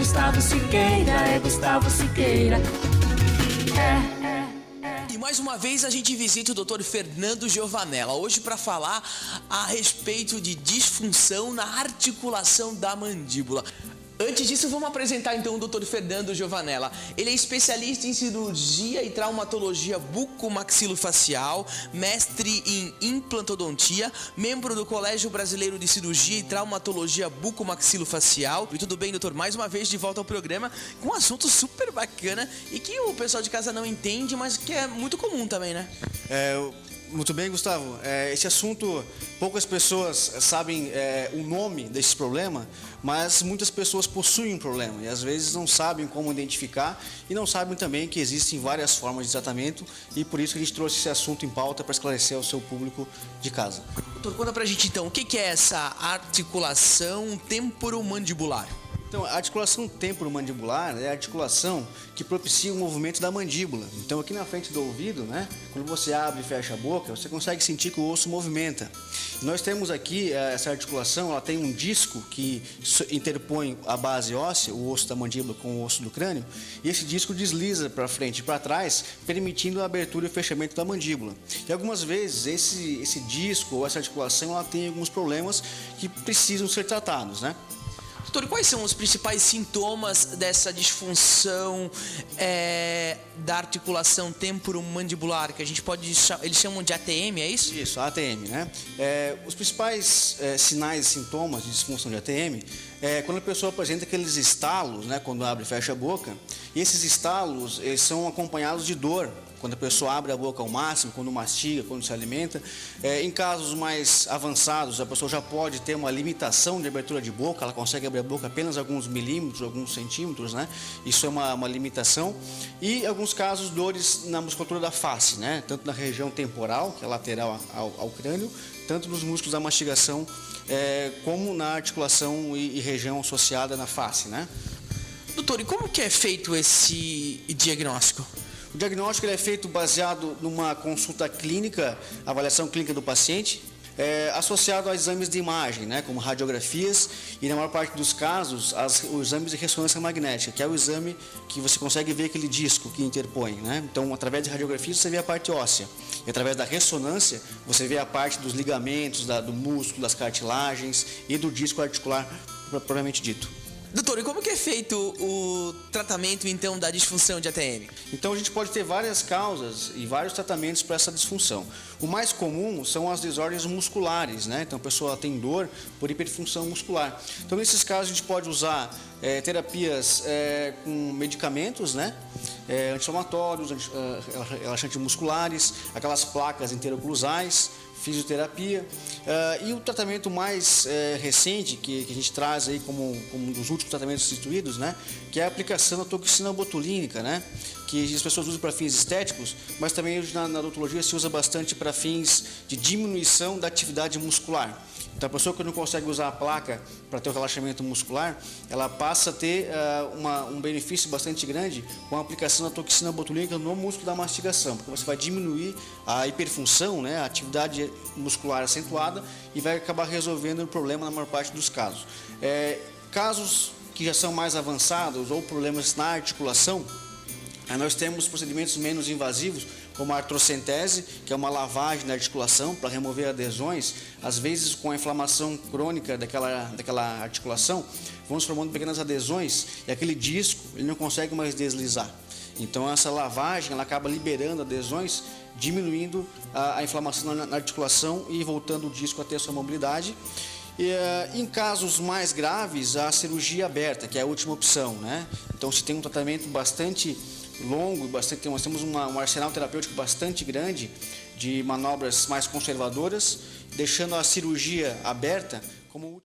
Gustavo Siqueira, é Gustavo Siqueira. E mais uma vez a gente visita o Dr. Fernando Giovanella, hoje para falar a respeito de disfunção na articulação da mandíbula. Antes disso, vamos apresentar então o Dr. Fernando Giovanella. Ele é especialista em cirurgia e traumatologia bucomaxilofacial, mestre em implantodontia, membro do Colégio Brasileiro de Cirurgia e Traumatologia Bucomaxilofacial. E tudo bem, doutor? Mais uma vez de volta ao programa com um assunto super bacana e que o pessoal de casa não entende, mas que é muito comum também, né? Muito bem, Gustavo. Esse assunto, poucas pessoas sabem o nome desse problema, mas muitas pessoas possuem um problema e às vezes não sabem como identificar e não sabem também que existem várias formas de tratamento e por isso que a gente trouxe esse assunto em pauta para esclarecer ao seu público de casa. Doutor, conta pra gente então, o que é essa articulação temporomandibular? Então, a articulação temporomandibular é a articulação que propicia o movimento da mandíbula. Então, aqui na frente do ouvido, né, quando você abre e fecha a boca, você consegue sentir que o osso movimenta. Nós temos aqui essa articulação, ela tem um disco que interpõe a base óssea, o osso da mandíbula com o osso do crânio, e esse disco desliza para frente e para trás, permitindo a abertura e o fechamento da mandíbula. E algumas vezes esse disco ou essa articulação ela tem alguns problemas que precisam ser tratados, né? Doutor, quais são os principais sintomas dessa disfunção da articulação temporomandibular, que a gente pode eles chamam de ATM, é isso? Isso, ATM, né? Os principais sinais e sintomas de disfunção de ATM é quando a pessoa apresenta aqueles estalos, né, quando abre e fecha a boca, e esses estalos eles são acompanhados de dor, quando a pessoa abre a boca ao máximo, quando mastiga, quando se alimenta. Em casos mais avançados, a pessoa já pode ter uma limitação de abertura de boca, ela consegue abrir a boca apenas alguns milímetros, alguns centímetros, né? Isso é uma limitação. E, em alguns casos, dores na musculatura da face, né? Tanto na região temporal, que é lateral ao crânio, tanto nos músculos da mastigação, como na articulação e região associada na face, né? Doutor, e como que é feito esse diagnóstico? O diagnóstico ele é feito baseado numa consulta clínica, avaliação clínica do paciente, associado a exames de imagem, né, como radiografias e, na maior parte dos casos, os exames de ressonância magnética, que é o exame que você consegue ver aquele disco que interpõe, né? Então, através de radiografias, você vê a parte óssea. E, através da ressonância, você vê a parte dos ligamentos, do músculo, das cartilagens e do disco articular, propriamente dito. Doutor, e como que é feito o tratamento, então, da disfunção de ATM? Então, a gente pode ter várias causas e vários tratamentos para essa disfunção. O mais comum são as desordens musculares, né? Então, a pessoa tem dor por hiperfunção muscular. Então, nesses casos, a gente pode usar terapias com medicamentos, né? Anti-inflamatórios, relaxantes musculares, aquelas placas interoclusais, fisioterapia, e o tratamento mais recente que a gente traz aí como um dos últimos tratamentos instituídos, né, que é a aplicação da toxina botulínica, né, que as pessoas usam para fins estéticos, mas também na odontologia se usa bastante para fins de diminuição da atividade muscular. Então, a pessoa que não consegue usar a placa para ter o relaxamento muscular, ela passa a ter um benefício bastante grande com a aplicação da toxina botulínica no músculo da mastigação, porque você vai diminuir a hiperfunção, né, a atividade muscular acentuada e vai acabar resolvendo o problema na maior parte dos casos. Casos que já são mais avançados ou problemas na articulação, nós temos procedimentos menos invasivos, como a artrocentese, que é uma lavagem da articulação para remover adesões. Às vezes, com a inflamação crônica daquela articulação, vão se formando pequenas adesões e aquele disco ele não consegue mais deslizar. Então, essa lavagem ela acaba liberando adesões, diminuindo a inflamação na articulação e voltando o disco a ter a sua mobilidade. Em casos mais graves, a cirurgia aberta, que é a última opção, né? Então, se tem um tratamento bastante longo, nós temos um arsenal terapêutico bastante grande de manobras mais conservadoras, deixando a cirurgia aberta como